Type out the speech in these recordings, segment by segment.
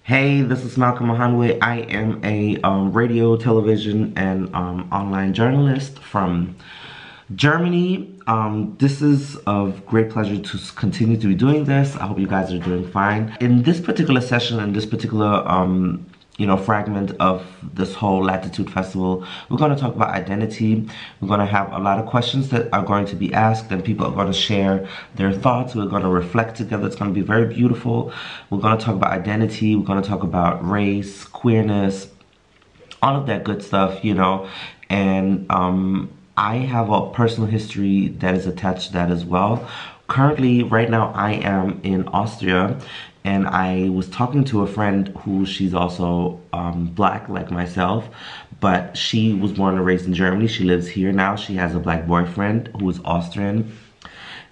Hey, this is Malcolm Ohanwe. I am a radio, television, and online journalist from Germany. This is of great pleasure to continue to be doing this. I hope you guys are doing fine. In this particular session, in this particular fragment of this whole Latitude Festival, we're going to talk about identity. We're going to have a lot of questions that are going to be asked, and people are going to share their thoughts. We're going to reflect together. It's going to be very beautiful. We're going to talk about identity. We're going to talk about race, queerness, all of that good stuff, and I have a personal history that is attached to that as well. Currently, right now, I am in Austria, and I was talking to a friend who she's also black like myself, but she was born and raised in Germany. She lives here now. She has a black boyfriend who is Austrian.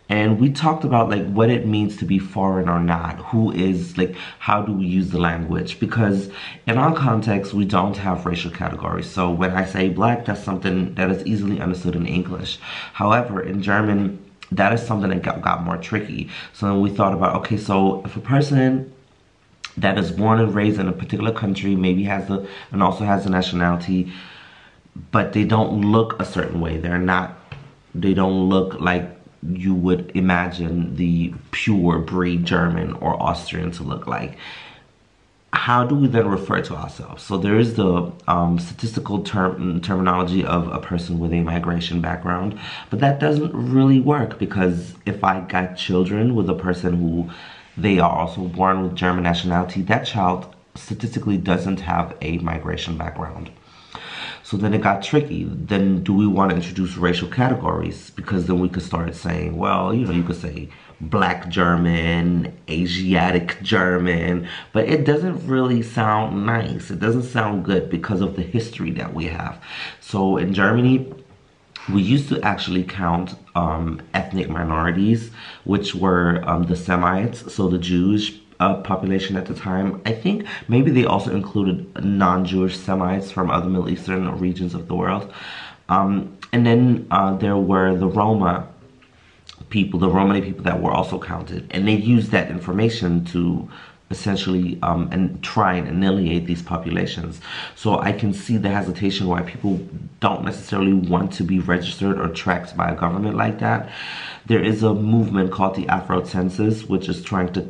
And we talked about like what it means to be foreign or not. Who is like, how do we use the language? Because in our context, we don't have racial categories. So when I say black, that's something that is easily understood in English. However, in German, that is something that got more tricky. So then we thought about, okay, so if a person that is born and raised in a particular country, maybe and also has a nationality, but they don't look a certain way. They don't look like you would imagine the pure breed German or Austrian to look like. How do we then refer to ourselves? So there is the statistical terminology of a person with a migration background, but that doesn't really work, because if I got children with a person who they are also born with German nationality, that child statistically doesn't have a migration background. So then it got tricky. Then do we want to introduce racial categories? Because then we could start saying, well, you could say black German, Asiatic German, but it doesn't really sound nice. It doesn't sound good because of the history that we have. So in Germany, we used to actually count ethnic minorities, which were the Semites, so the Jewish population at the time. I think maybe they also included non-Jewish Semites from other Middle Eastern regions of the world. And then there were the Roma people, the Romani people that were also counted. And they used that information to essentially and try and annihilate these populations. So I can see the hesitation why people don't necessarily want to be registered or tracked by a government like that. There is a movement called the Afro Census, which is trying to,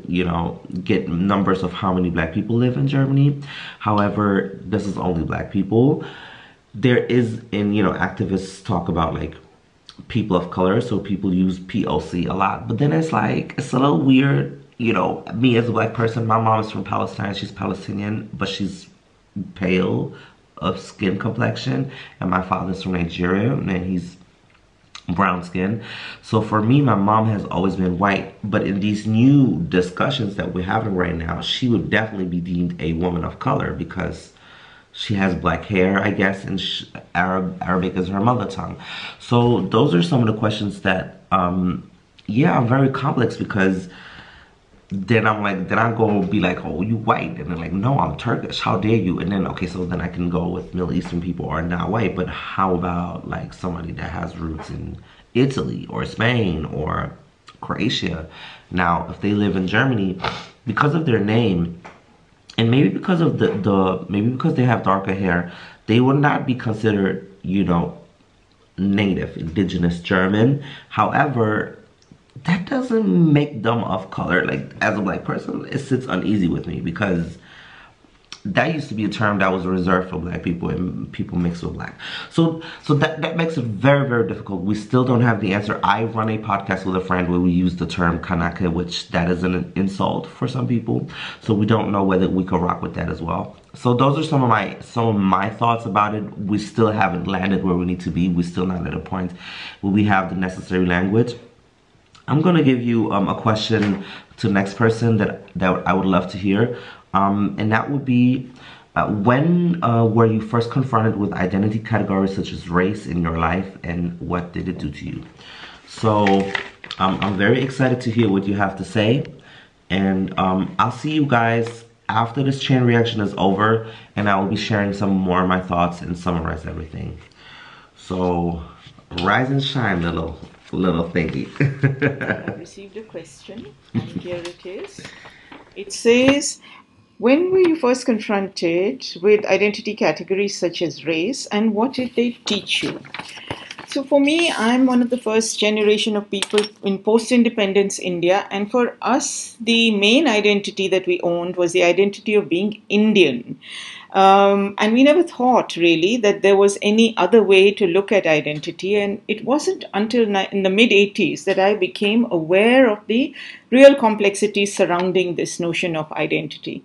get numbers of how many black people live in Germany. However, this is only black people. There is, activists talk about like people of color, so people use POC a lot. But then it's a little weird. Me as a black person, my mom is from Palestine, she's Palestinian, but she's pale of skin complexion, and my father's from Nigeria, and he's brown skin. So for me, my mom has always been white, but in these new discussions that we're having right now, she would definitely be deemed a woman of color because she has black hair, I guess, and Arabic is her mother tongue. So those are some of the questions that, are very complex, because then I go be like, oh, you white? And they're like, no, I'm Turkish. How dare you? And then, okay, so then I can go with Middle Eastern people are not white, but how about like somebody that has roots in Italy or Spain or Croatia? Now, if they live in Germany, because of their name, and maybe because of maybe because they have darker hair, they would not be considered, native, indigenous German. However, that doesn't make them of color. Like, as a black person, it sits uneasy with me, because that used to be a term that was reserved for black people and people mixed with black. So that makes it very, very difficult. We still don't have the answer. I run a podcast with a friend where we use the term Kanaka, which that is an insult for some people. So we don't know whether we can rock with that as well. So those are some of my thoughts about it. We still haven't landed where we need to be. We're still not at a point where we have the necessary language. I'm gonna give you a question to the next person that I would love to hear, and that would be, when were you first confronted with identity categories such as race in your life, and what did it do to you? So I'm very excited to hear what you have to say, and I'll see you guys after this chain reaction is over, and I will be sharing some more of my thoughts and summarize everything. So rise and shine, little thingy. I received a question, and here it is. It says, When were you first confronted with identity categories such as race, and what did they teach you? So for me, I'm one of the first generation of people in post-independence India, and for us, the main identity that we owned was the identity of being Indian. And we never thought really that there was any other way to look at identity. And it wasn't until in the mid 80s that I became aware of the real complexities surrounding this notion of identity.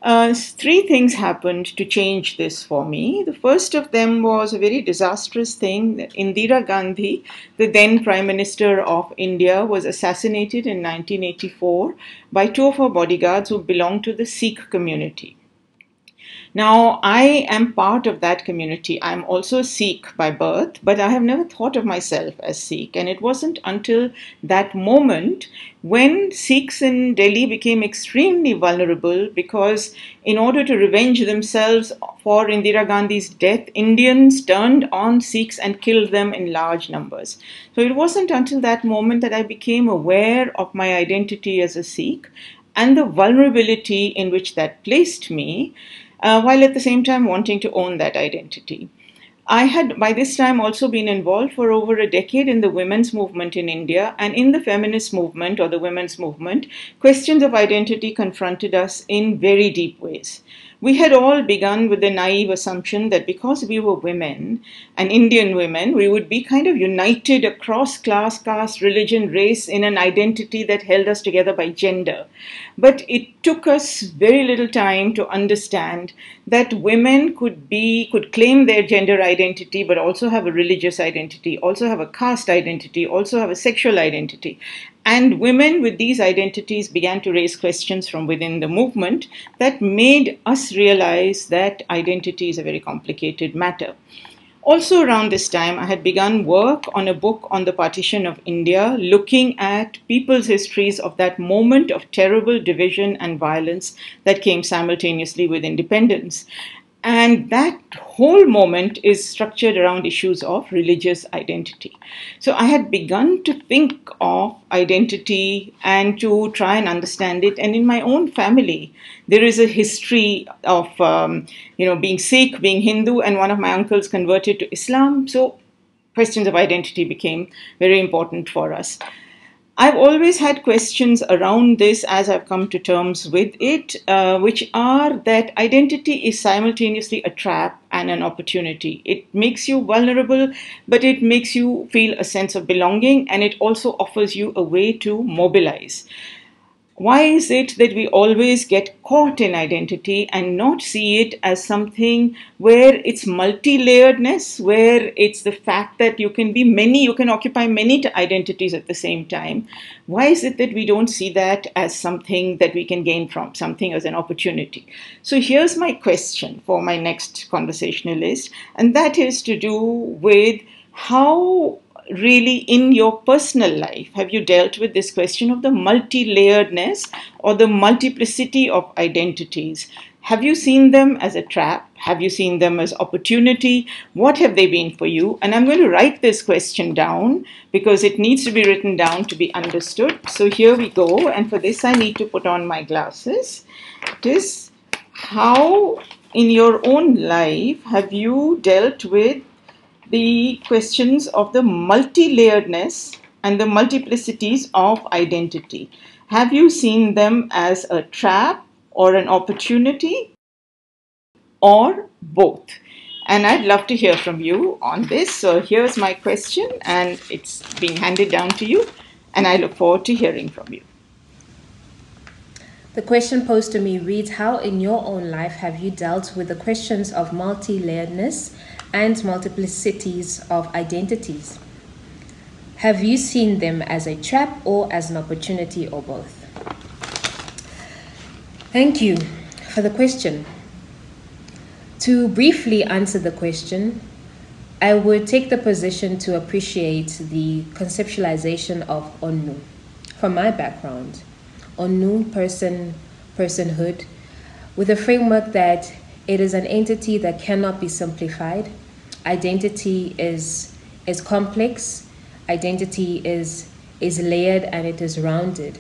Three things happened to change this for me. The first of them was a very disastrous thing that Indira Gandhi, the then Prime Minister of India, was assassinated in 1984 by two of her bodyguards who belonged to the Sikh community. Now, I am part of that community. I'm also a Sikh by birth, but I have never thought of myself as Sikh. And it wasn't until that moment when Sikhs in Delhi became extremely vulnerable because, in order to revenge themselves for Indira Gandhi's death, Indians turned on Sikhs and killed them in large numbers. So it wasn't until that moment that I became aware of my identity as a Sikh and the vulnerability in which that placed me, while at the same time wanting to own that identity. I had by this time also been involved for over a decade in the women's movement in India, and in the feminist movement or the women's movement, questions of identity confronted us in very deep ways. We had all begun with the naive assumption that because we were women and Indian women, we would be kind of united across class, caste, religion, race in an identity that held us together by gender. But it took us very little time to understand that women could claim their gender identity, but also have a religious identity, also have a caste identity, also have a sexual identity. And women with these identities began to raise questions from within the movement that made us realize that identity is a very complicated matter. Also around this time, I had begun work on a book on the partition of India, looking at people's histories of that moment of terrible division and violence that came simultaneously with independence. And that whole moment is structured around issues of religious identity. So I had begun to think of identity and to try and understand it. And in my own family, there is a history of, being Sikh, being Hindu, and one of my uncles converted to Islam. So questions of identity became very important for us. I've always had questions around this as I've come to terms with it, which are that identity is simultaneously a trap and an opportunity. It makes you vulnerable, but it makes you feel a sense of belonging, and it also offers you a way to mobilize. Why is it that we always get caught in identity and not see it as something where it's multi-layeredness, where it's the fact that you can occupy many identities at the same time? Why is it that we don't see that as something that we can gain from, something as an opportunity? So here's my question for my next conversationalist, and that is to do with how really in your personal life have you dealt with this question of the multi-layeredness or the multiplicity of identities? Have you seen them as a trap? Have you seen them as opportunity? What have they been for you? And I'm going to write this question down because it needs to be written down to be understood. So here we go. And for this, I need to put on my glasses. It is, how in your own life have you dealt with the questions of the multi-layeredness and the multiplicities of identity? Have you seen them as a trap or an opportunity, or both? And I'd love to hear from you on this. So here's my question, and it's being handed down to you, and I look forward to hearing from you. The question posed to me reads, how in your own life have you dealt with the questions of multi-layeredness and multiplicities of identities? Have you seen them as a trap or as an opportunity, or both? Thank you for the question. To briefly answer the question, I would take the position to appreciate the conceptualization of Onnu. From my background, Onnu, personhood, with a framework that it is an entity that cannot be simplified. Identity is complex. Identity is layered, and it is rounded.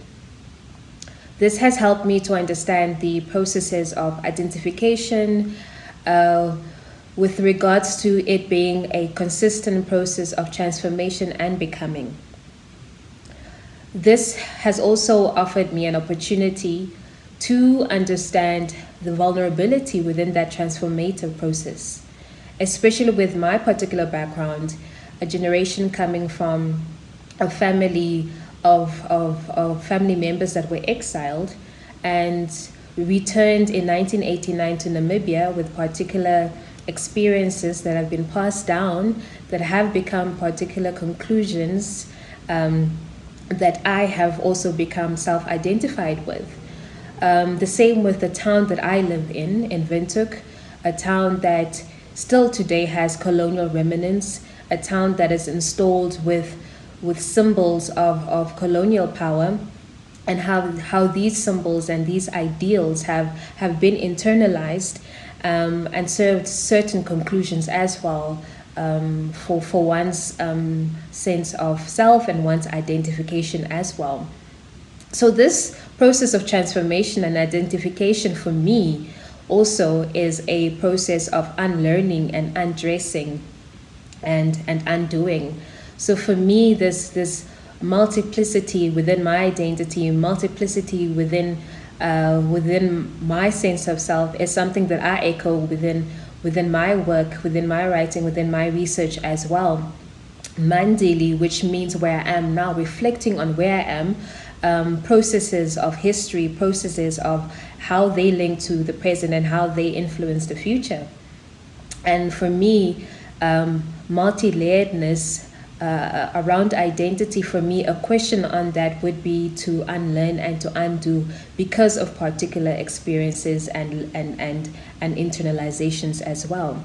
This has helped me to understand the processes of identification, with regards to it being a consistent process of transformation and becoming. This has also offered me an opportunity to understand the vulnerability within that transformative process, especially with my particular background, a generation coming from a family of family members that were exiled and returned in 1989 to Namibia with particular experiences that have been passed down, that have become particular conclusions that I have also become self-identified with. The same with the town that I live in Windhoek, a town that still today has colonial remnants, a town that is installed with symbols of colonial power, and how these symbols and these ideals have been internalized and served certain conclusions as well, for one's sense of self and one's identification as well. So this process of transformation and identification for me also is a process of unlearning and undressing and undoing. So for me, this multiplicity within my identity, multiplicity within my sense of self is something that I echo within my work, within my writing, within my research as well. Mandeli, which means where I am now, reflecting on where I am, processes of history, processes of how they link to the present and how they influence the future. And for me, multi-layeredness around identity, for me, a question on that would be to unlearn and to undo because of particular experiences and internalizations as well.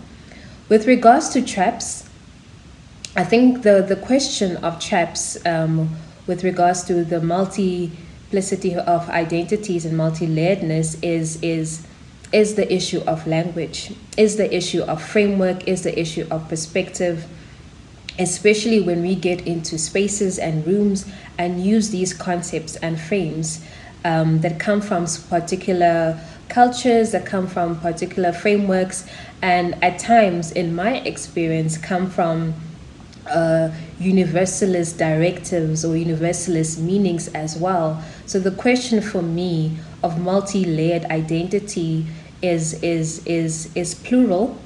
With regards to traps, I think the question of traps with regards to the multiplicity of identities and multi-layeredness is the issue of language, is the issue of framework, is the issue of perspective, especially when we get into spaces and rooms and use these concepts and frames that come from particular cultures, that come from particular frameworks, and at times, in my experience, come from universalist directives or universalist meanings as well. So the question for me of multi-layered identity is plural.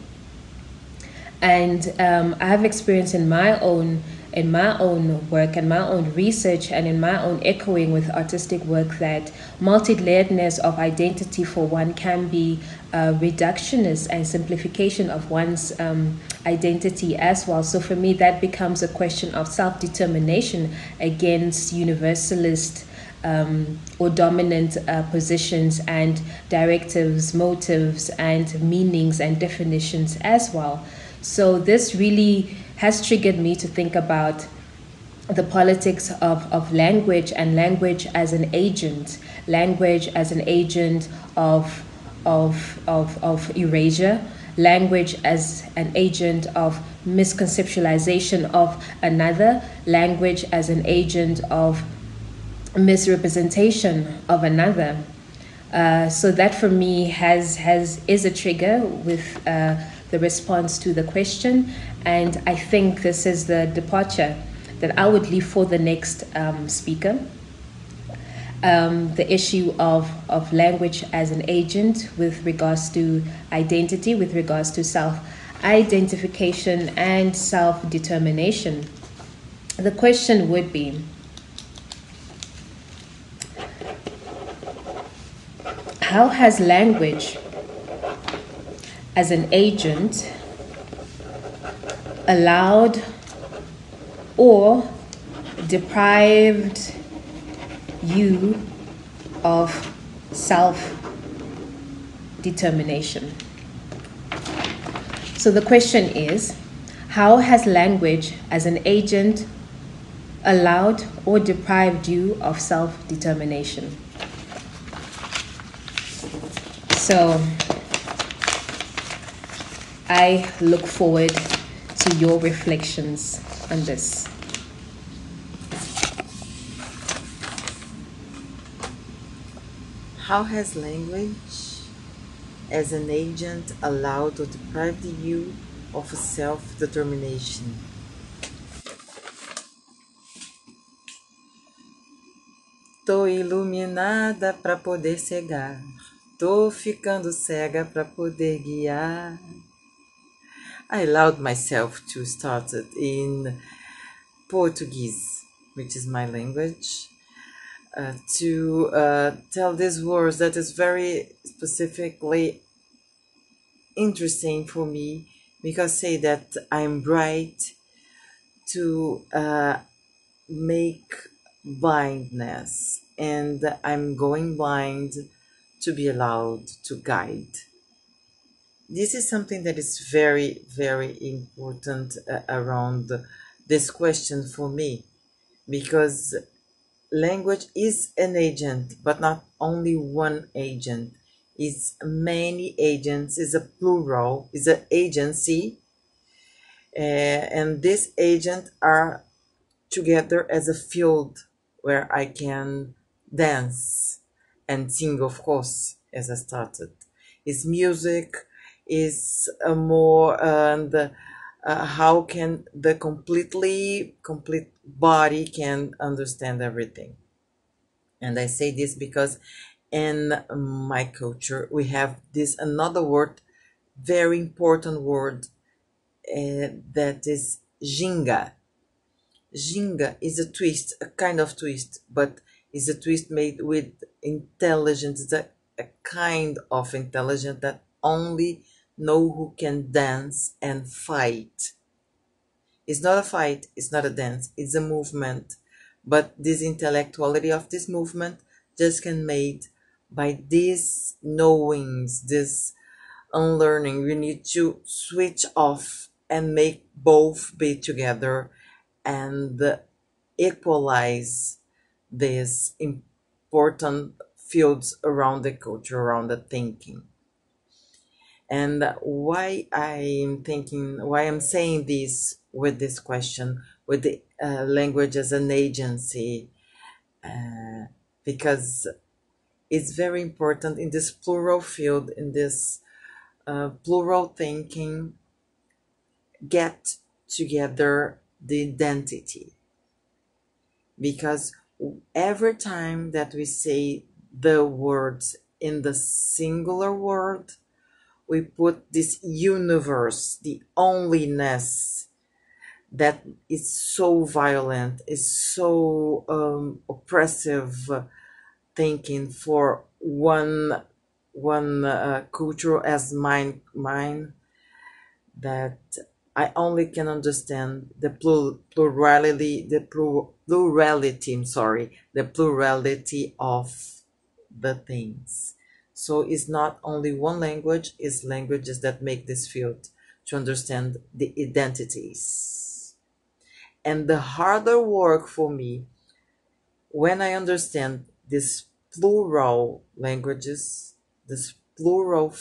And I have experience in my own work and my own research and in my own echoing with artistic work that multi-layeredness of identity for one can be reductionist and simplification of one's identity as well. So for me, that becomes a question of self-determination against universalist or dominant positions and directives, motives, and meanings and definitions as well. So this really has triggered me to think about the politics of language and language as an agent of erasure, language as an agent of misconceptualization of another, language as an agent of misrepresentation of another. So that for me is a trigger with the response to the question, and I think this is the departure that I would leave for the next speaker. The issue of language as an agent with regards to identity, with regards to self-identification and self-determination. The question would be, how has language as an agent allowed or deprived you of self-determination? So the question is, how has language as an agent allowed or deprived you of self-determination? So I look forward to your reflections on this. How has language as an agent allowed to deprive you of self-determination? Tô iluminada pra poder cegar, tô ficando cega pra poder guiar. I allowed myself to start it in Portuguese, which is my language, to tell these words that is very specifically interesting for me, because say that I'm bright to make blindness, and I'm going blind to be allowed to guide. This is something that is very, very important around this question for me, because language is an agent, but not only one agent. It's many agents, is a plural, is an agency, and this agent are together as a field where I can dance and sing, of course, as I started. Is music, is a more and how can the complete body can understand everything. And I say this because in my culture we have this another word, very important word, that is ginga. Ginga is a twist, a kind of twist, but is a twist made with intelligence. It's a kind of intelligence that only know who can dance and fight. It's not a fight, it's not a dance, it's a movement. But this intellectuality of this movement just can made by these knowings, this unlearning. We need to switch off and make both be together and equalize these important fields around the culture, around the thinking. And why I'm saying this with this question, with the language as an agency, because it's very important in this plural field, in this plural thinking, get together the identity. Because every time that we say the words in the singular word, we put this universe, the onlyness, that is so violent, is so oppressive thinking for one culture as mine, that I only can understand the plurality, the plurality of the things. So it's not only one language, it's languages that make this field to understand the identities. And the harder work for me, when I understand these plural languages, these plural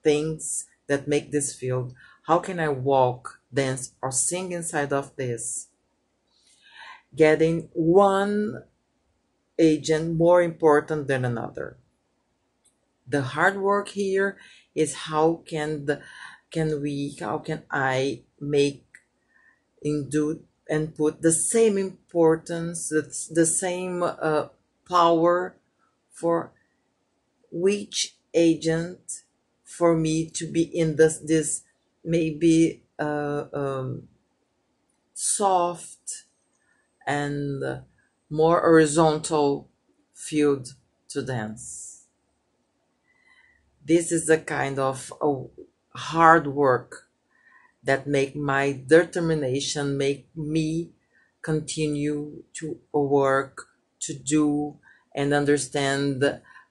things that make this field, how can I walk, dance, or sing inside of this? Getting one agent more important than another. The hard work here is how can I make and do and put the same importance, the same power for which agent for me to be in this maybe soft and more horizontal field to dance. This is the kind of hard work that make my determination, make me continue to work, to do, and understand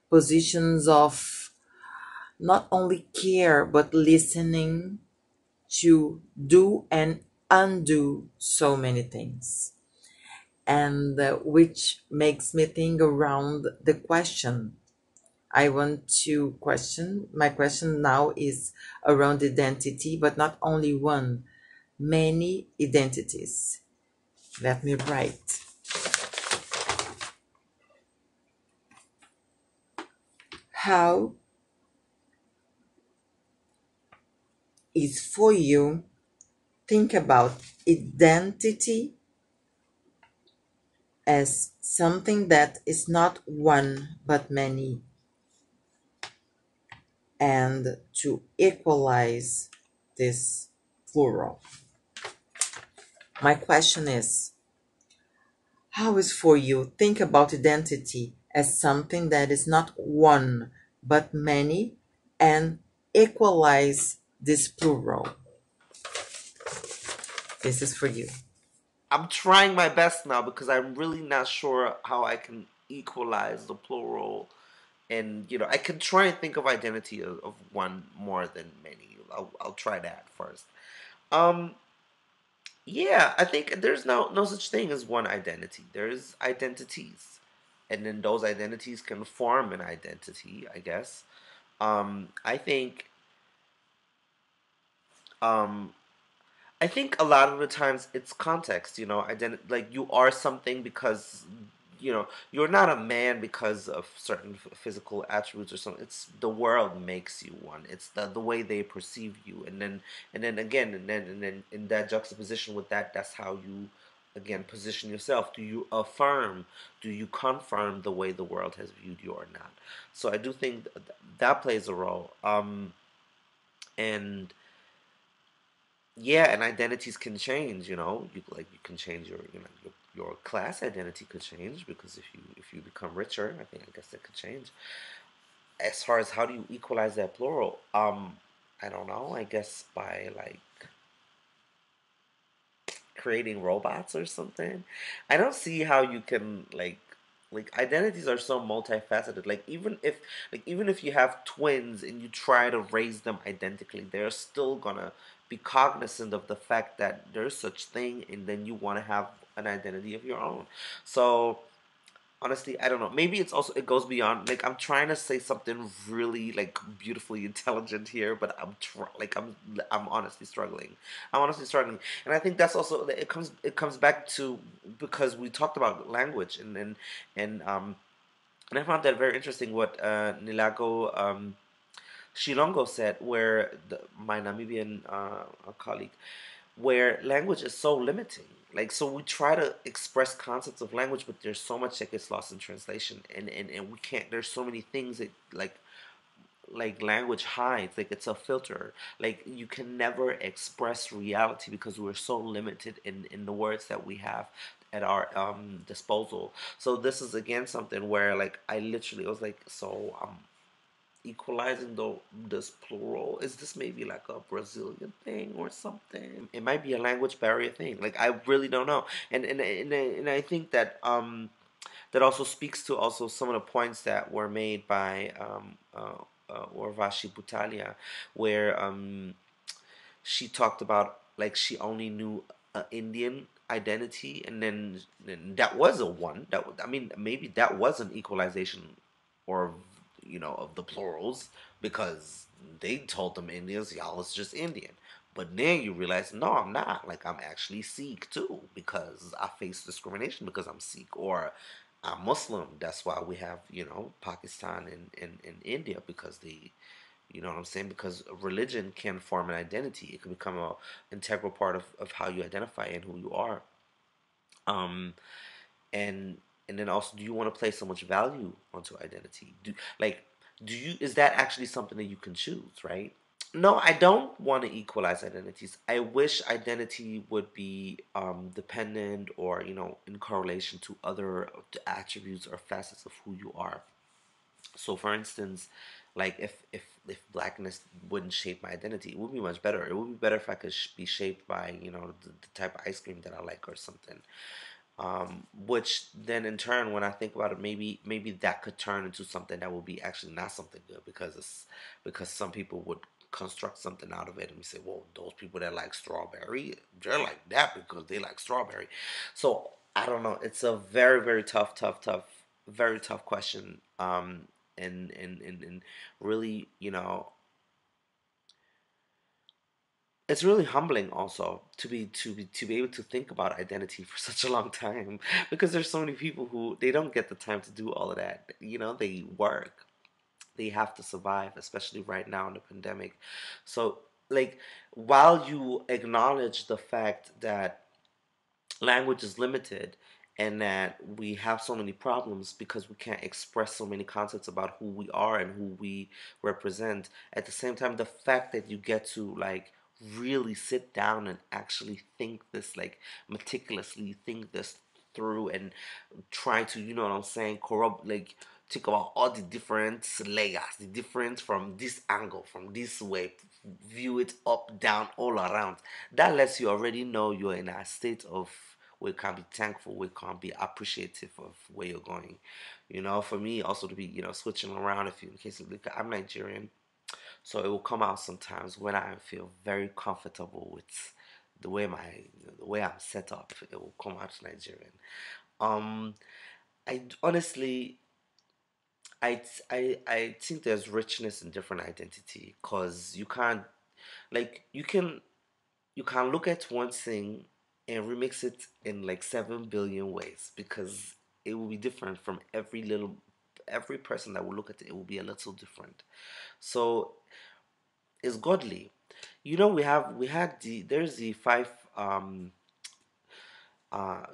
positions of not only care, but listening, to do and undo so many things. And which makes me think around the question. I want to question, my question now is around identity, but not only one, many identities. Let me write. How is for you think about identity as something that is not one but many, and to equalize this plural. My question is, how is for you think about identity as something that is not one but many, and equalize this plural? This is for you. I'm trying my best now because I'm really not sure how I can equalize the plural. And I can try and think of identity of one more than many. I'll try that first. Um, yeah, I think there's no such thing as one identity. There's identities, and then those identities can form an identity, I guess. I think um, I think a lot of the times it's context, like you are something because you're not a man because of certain physical attributes or something. It's the world makes you one. It's the way they perceive you, and then again, and then in that juxtaposition with that, that's how you again position yourself. Do you affirm? Do you confirm the way the world has viewed you or not? So I do think that plays a role. And yeah, and identities can change. You can change your class identity could change because if you become richer, I guess that could change. As far as how do you equalize that plural, I don't know. I guess by like creating robots or something. I don't see how you can like identities are so multifaceted. Like even if you have twins and you try to raise them identically, they're still gonna be cognizant of the fact that there's such thing, and then you want to have an identity of your own. So honestly, I don't know. Maybe it goes beyond. Like I'm trying to say something really like beautifully intelligent here, but I'm honestly struggling. I'm honestly struggling, and I think that's also it comes back to because we talked about language and I found that very interesting what Nelago Shilongoh said, where my Namibian colleague, where language is so limiting. Like, so we try to express concepts of language, but there's so much that gets lost in translation, and we can't. There's so many things that like language hides. Like it's a filter. Like you can never express reality because we're so limited in the words that we have at our disposal. So this is again something where like I literally was like, so equalizing this plural, is this maybe like a Brazilian thing or something? It might be a language barrier thing. Like I really don't know. And I think that that also speaks to also some of the points that were made by Urvashi Butalia, where she talked about like she only knew Indian identity, and that was a one. I mean, maybe that was an equalization, or of the plurals, because they told them Indians, y'all is just Indian. But then you realize, no, I'm not. Like I'm actually Sikh too, because I face discrimination because I'm Sikh, or I'm Muslim. That's why we have Pakistan and India, because they you know what I'm saying? Because religion can form an identity. It can become a integral part of how you identify and who you are. Um, and and then also, do you want to place so much value onto identity? Do you is that actually something that you can choose, right? No, I don't want to equalize identities. I wish identity would be dependent or in correlation to other attributes or facets of who you are. So, for instance, like if blackness wouldn't shape my identity, it would be much better. It would be better if I could be shaped by the type of ice cream that I like or something. Which then in turn, when I think about it, maybe that could turn into something that will be actually not something good, because some people would construct something out of it and we say, well, those people that like strawberry, they're like that because they like strawberry. So I don't know. It's a very very tough, very tough question. And really, it's really humbling also to be able to think about identity for such a long time, because there's so many people who they don't get the time to do all of that. They work, They have to survive, especially right now in the pandemic. So, like, while you acknowledge the fact that language is limited and that we have so many problems because we can't express so many concepts about who we are and who we represent, at the same time, the fact that you get to like really sit down and actually think this, like meticulously think this through and try to, you know what I'm saying, corrupt, like think about all the different layers, the difference from this angle, from this way, view it up, down, all around. That lets you already know you're in a state of where you can be thankful, where you can be appreciative of where you're going. You know, for me also to be, you know, switching around, if you, in case you look, I'm Nigerian, so it will come out sometimes when I feel very comfortable with the way I'm set up. It will come out Nigerian. Um, I honestly, I think there's richness in different identity because you can't, like, you can look at one thing and remix it in like 7 billion ways because it will be different from every person that will look at it. It will be a little different. So it's godly. You know, we had there's the five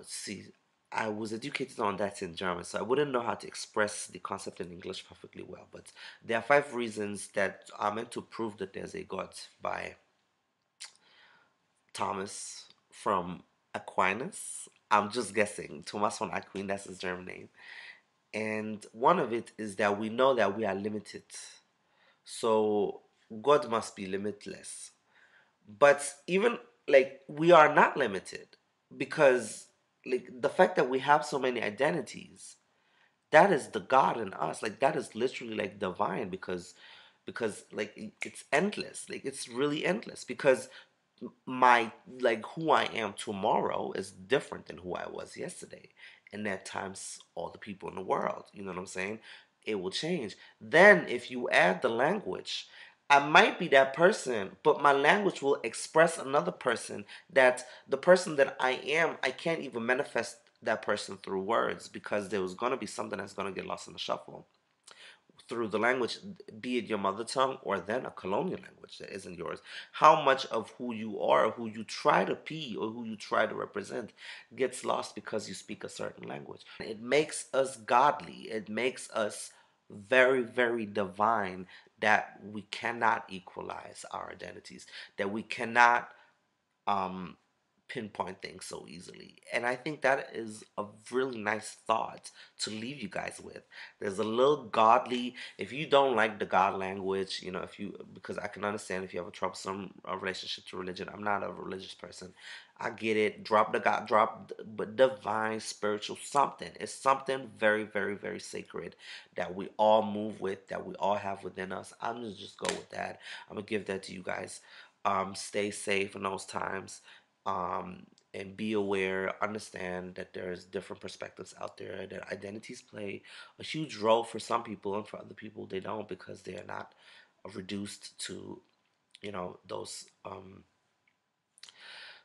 see, I was educated on that in German, so I wouldn't know how to express the concept in English perfectly well. But there are 5 reasons that are meant to prove that there's a God by Thomas from Aquinas. I'm just guessing. Thomas von Aquin, that's his German name. And one of it is that we know that we are limited. So God must be limitless. But even like we are not limited because like the fact that we have so many identities, that is the God in us. Like that is literally like divine because like it's endless. Like it's really endless because my like who I am tomorrow is different than who I was yesterday. And at times all the people in the world, you know what I'm saying? It will change. Then if you add the language, I might be that person, but my language will express another person that the person that I am, I can't even manifest that person through words because there was going to be something that's going to get lost in the shuffle through the language, be it your mother tongue or then a colonial language that isn't yours. How much of who you are, who you try to be, or who you try to represent gets lost because you speak a certain language. It makes us godly. It makes us very, very divine that we cannot equalize our identities, that we cannot um, pinpoint things so easily. And I think that is a really nice thought to leave you guys with. There's a little godly, if you don't like the God language, you know, if you, because I can understand if you have a troublesome relationship to religion. I'm not a religious person. I get it. Drop the God, but divine, spiritual, something. It's something very, very, very sacred that we all move with, that we all have within us. I'm gonna just go with that. I'm gonna give that to you guys. Stay safe in those times, and be aware, understand that there's different perspectives out there, that identities play a huge role for some people, and for other people they don't because they are not reduced to, you know, those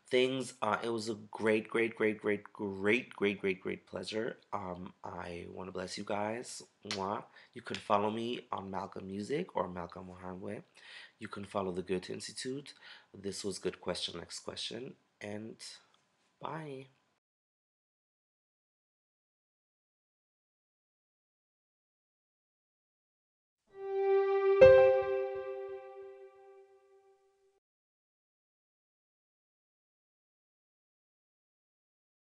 things. It was a great pleasure. I want to bless you guys. Mwah. You can follow me on Malcolm Music or Malcolm Ohanwe. You can follow the Goethe-Institut. This was Good Question, Next Question, and bye.